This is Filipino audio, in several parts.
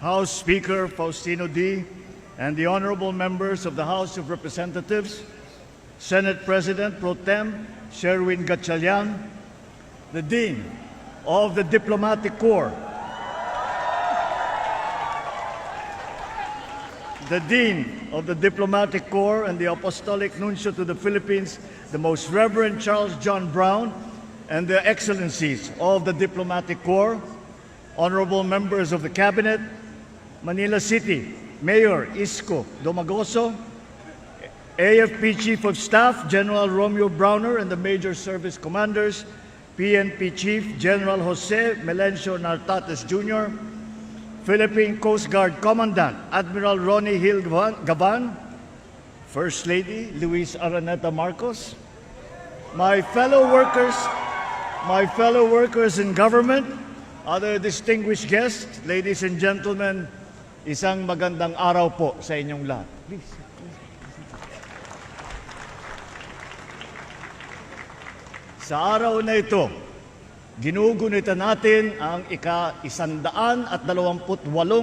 House Speaker Faustino D., and the honorable members of the House of Representatives, Senate President Pro Tem Sherwin Gatchalian, the Dean of the Diplomatic Corps, the Dean of the Diplomatic Corps and the Apostolic Nuncio to the Philippines, the Most Reverend Charles John Brown, and the Excellencies of the Diplomatic Corps, honorable members of the Cabinet, Manila City Mayor Isko Domagoso, AFP Chief of Staff General Romeo Browner and the Major Service Commanders, PNP Chief General Jose Melencio Nartates Jr., Philippine Coast Guard Commandant Admiral Ronnie Hill Gavan, First Lady Luis Araneta Marcos, my fellow workers in government, other distinguished guests, ladies and gentlemen, isang magandang araw po sa inyong lahat. Please. Sa araw na ito, ginugunita natin ang ika-128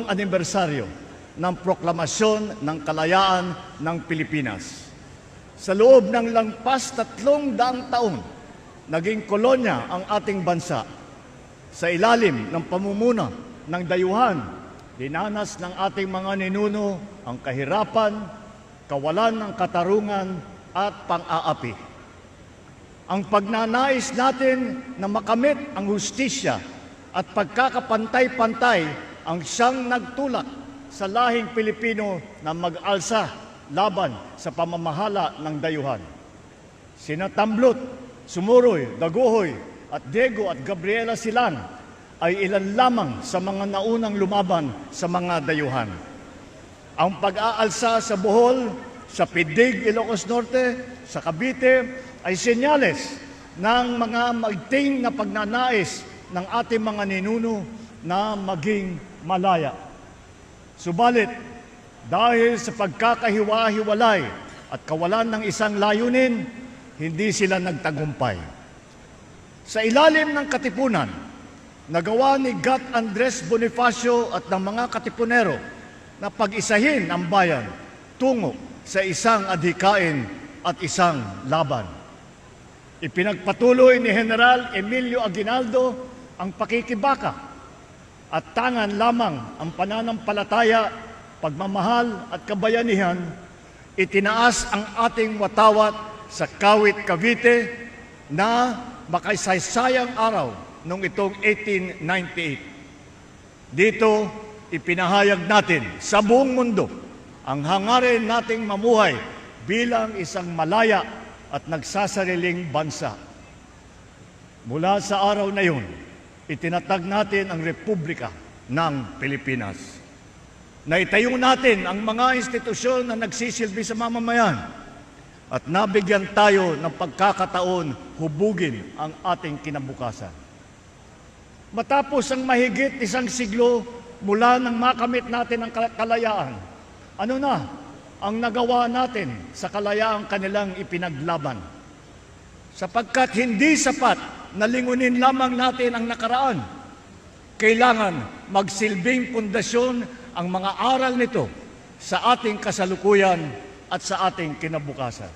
anibersaryo ng Proklamasyon ng Kalayaan ng Pilipinas. Sa loob ng lampas 300 taon, naging kolonya ang ating bansa. Sa ilalim ng pamumuno ng dayuhan, dinanas ng ating mga ninuno ang kahirapan, kawalan ng katarungan at pang-aapi. Ang pagnanais natin na makamit ang hustisya at pagkakapantay-pantay ang siyang nagtulak sa lahing Pilipino na mag-alsa laban sa pamamahala ng dayuhan. Sina Tamblot, Sumuroy, Daguhoy at Diego at Gabriela Silan ay ilan lamang sa mga naunang lumaban sa mga dayuhan. Ang pag-aalsa sa Bohol, sa Pidig, Ilocos Norte, sa Cavite ay senyales ng mga maigting na pagnanais ng ating mga ninuno na maging malaya. Subalit, dahil sa pagkakahiwa-hiwalay at kawalan ng isang layunin, hindi sila nagtagumpay. Sa ilalim ng katipunan, nagawa ni Gat Andres Bonifacio at ng mga katipunero na pag-isahin ang bayan tungo sa isang adhikain at isang laban. Ipinagpatuloy ni General Emilio Aguinaldo ang pakikibaka at tangan lamang ang pananampalataya, pagmamahal at kabayanihan, itinaas ang ating watawat sa Kawit, Cavite na makasaysayang araw noong itong 1898. Dito, ipinahayag natin sa buong mundo ang hangarin nating mamuhay bilang isang malaya at nagsasariling bansa. Mula sa araw na yun, itinatag natin ang Republika ng Pilipinas. Naitayo natin ang mga institusyon na nagsisilbi sa mamamayan at nabigyan tayo ng pagkakataon hubugin ang ating kinabukasan. Matapos ang mahigit 1 siglo mula nang makamit natin ang kalayaan, ano na ang nagawa natin sa kalayaang kanilang ipinaglaban? Sapagkat hindi sapat na lingunin lamang natin ang nakaraan, kailangan magsilbing pundasyon ang mga aral nito sa ating kasalukuyan at sa ating kinabukasan.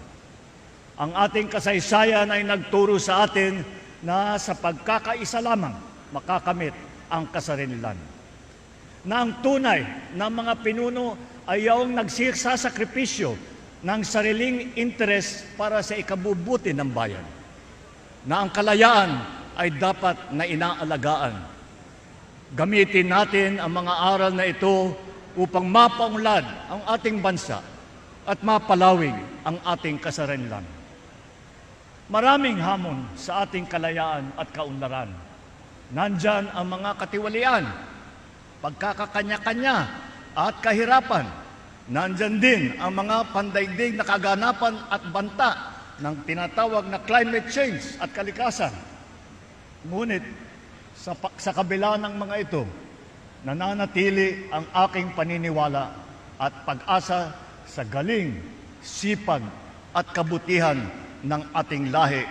Ang ating kasaysayan ay nagturo sa atin na sa pagkakaisa lamang makakamit ang kasarinilan. Na ang tunay na mga pinuno ay yung nagsasakripisyo ng sariling interes para sa ikabubuti ng bayan. Na ang kalayaan ay dapat na inaalagaan. Gamitin natin ang mga aral na ito upang mapaunlad ang ating bansa at mapalawig ang ating kasarinilan. Maraming hamon sa ating kalayaan at kaunlaran. Nandyan ang mga katiwalian, pagkakakanya-kanya at kahirapan. Nandyan din ang mga pandaigdig na kaganapan at banta ng tinatawag na climate change at kalikasan. Ngunit sa kabila ng mga ito, nananatili ang aking paniniwala at pag-asa sa galing, sipag at kabutihan ng ating lahi,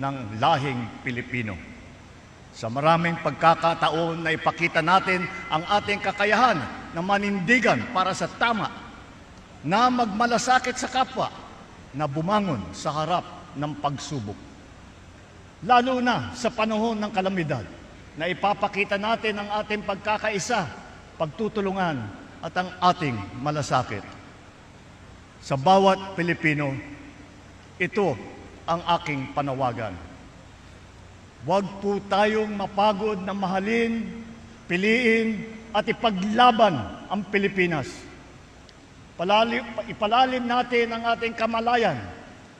ng lahing Pilipino. Sa maraming pagkakataon na ipakita natin ang ating kakayahan na manindigan para sa tama, na magmalasakit sa kapwa, na bumangon sa harap ng pagsubok. Lalo na sa panahon ng kalamidad, na ipapakita natin ang ating pagkakaisa, pagtutulungan at ang ating malasakit. Sa bawat Pilipino, ito ang aking panawagan. Huwag po tayong mapagod na mahalin, piliin at ipaglaban ang Pilipinas. Ipalalim natin ang ating kamalayan,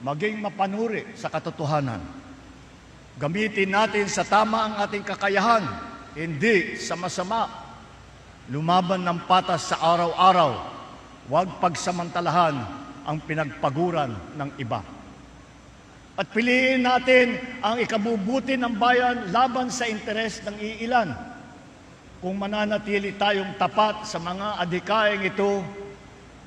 maging mapanuri sa katotohanan. Gamitin natin sa tama ang ating kakayahan, hindi sa masama. Lumaban ng patas sa araw-araw, huwag pagsamantalahan ang pinagpaguran ng iba. At piliin natin ang ikabubuti ng bayan laban sa interes ng iilan. Kung mananatili tayong tapat sa mga adhikaing ito,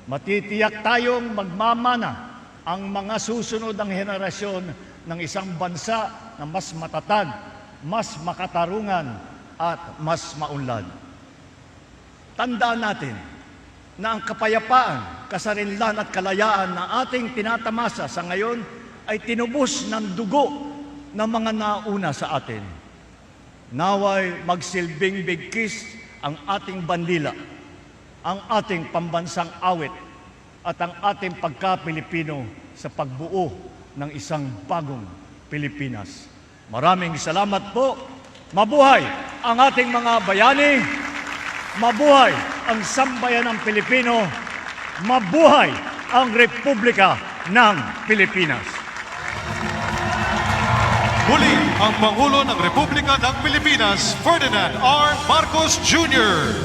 matitiyak tayong magmamana ang mga susunod ng henerasyon ng isang bansa na mas matatag, mas makatarungan at mas maunlad. Tandaan natin na ang kapayapaan, kasarinlan at kalayaan na ating tinatamasa sa ngayon ay tinubos ng dugo ng mga nauna sa atin. Naway magsilbing bigkis ang ating bandila, ang ating pambansang awit at ang ating pagka-Pilipino sa pagbuo ng isang bagong Pilipinas. Maraming salamat po. Mabuhay ang ating mga bayani. Mabuhay ang sambayanang Pilipino. Mabuhay ang Republika ng Pilipinas. Muli ang Pangulo ng Republika ng Pilipinas, Ferdinand R. Marcos Jr.